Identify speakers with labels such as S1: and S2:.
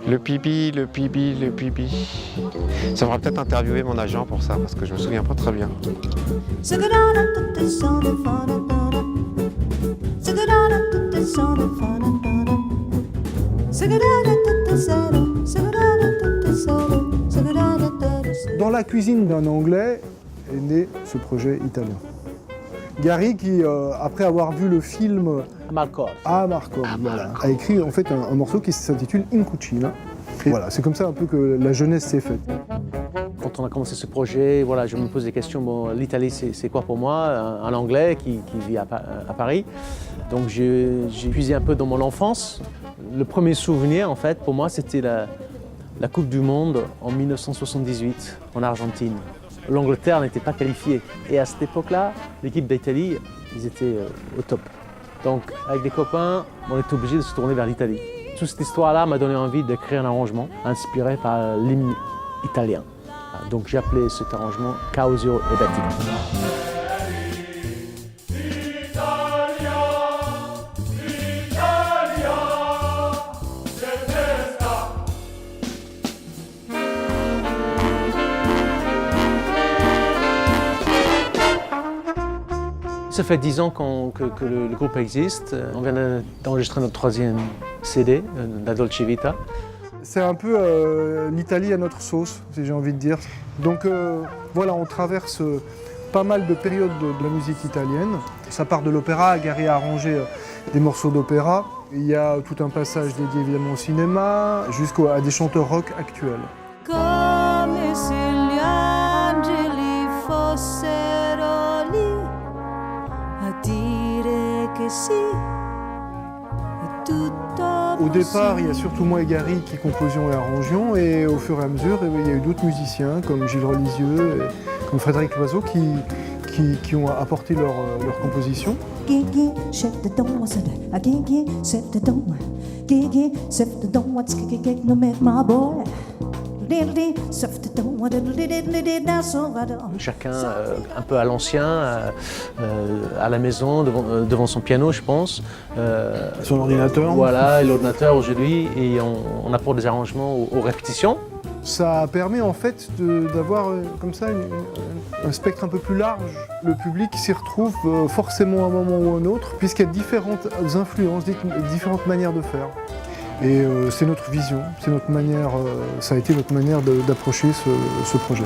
S1: Le pibi, le pibi, le pibi. Ça devrait peut-être interviewer mon agent pour ça, parce que je me souviens pas très bien.
S2: Dans la cuisine d'un Anglais est né ce projet italien. Gary qui, après avoir vu le film
S3: Amarcord.
S2: Voilà, a écrit en fait un morceau qui s'intitule In Cucina. Et voilà, c'est comme ça un peu que la jeunesse s'est faite.
S3: Quand on a commencé ce projet, voilà, je me pose des questions. Bon, l'Italie, c'est quoi pour moi? Un Anglais qui vit à Paris. Donc j'ai puisé un peu dans mon enfance. Le premier souvenir, en fait, pour moi, c'était la Coupe du Monde en 1978 en Argentine. L'Angleterre n'était pas qualifiée. Et à cette époque-là, l'équipe d'Italie, ils étaient au top. Donc avec des copains, on était obligé de se tourner vers l'Italie. Toute cette histoire-là m'a donné envie de créer un arrangement inspiré par l'hymne italien. Donc j'ai appelé cet arrangement Caosio e Bettina. Ça fait 10 ans que le groupe existe. On vient d'enregistrer notre 3e CD, La Dolce Vita.
S2: C'est un peu l'Italie à notre sauce, si j'ai envie de dire. Donc voilà, on traverse pas mal de périodes de la musique italienne. Ça part de l'opéra, Gary a arrangé des morceaux d'opéra. Il y a tout un passage dédié évidemment au cinéma, jusqu'à des chanteurs rock actuels.
S4: Come se gli angeli fossero lì a dire che sì, e tutto
S2: Au départ, il y a surtout moi et Gary qui composions et arrangions, et au fur et à mesure, il y a eu d'autres musiciens comme Gilles Relisieux, et comme Frédéric Loiseau qui ont apporté leur composition.
S3: Chacun un peu à l'ancien, à la maison, devant son piano, je pense.
S2: Son ordinateur.
S3: Voilà, et l'ordinateur aujourd'hui, et on apporte des arrangements aux répétitions.
S2: Ça permet en fait d'avoir comme ça un spectre un peu plus large. Le public s'y retrouve forcément à un moment ou à un autre, puisqu'il y a différentes influences, différentes manières de faire. Et c'est notre vision, c'est notre manière, ça a été notre manière d'approcher ce projet.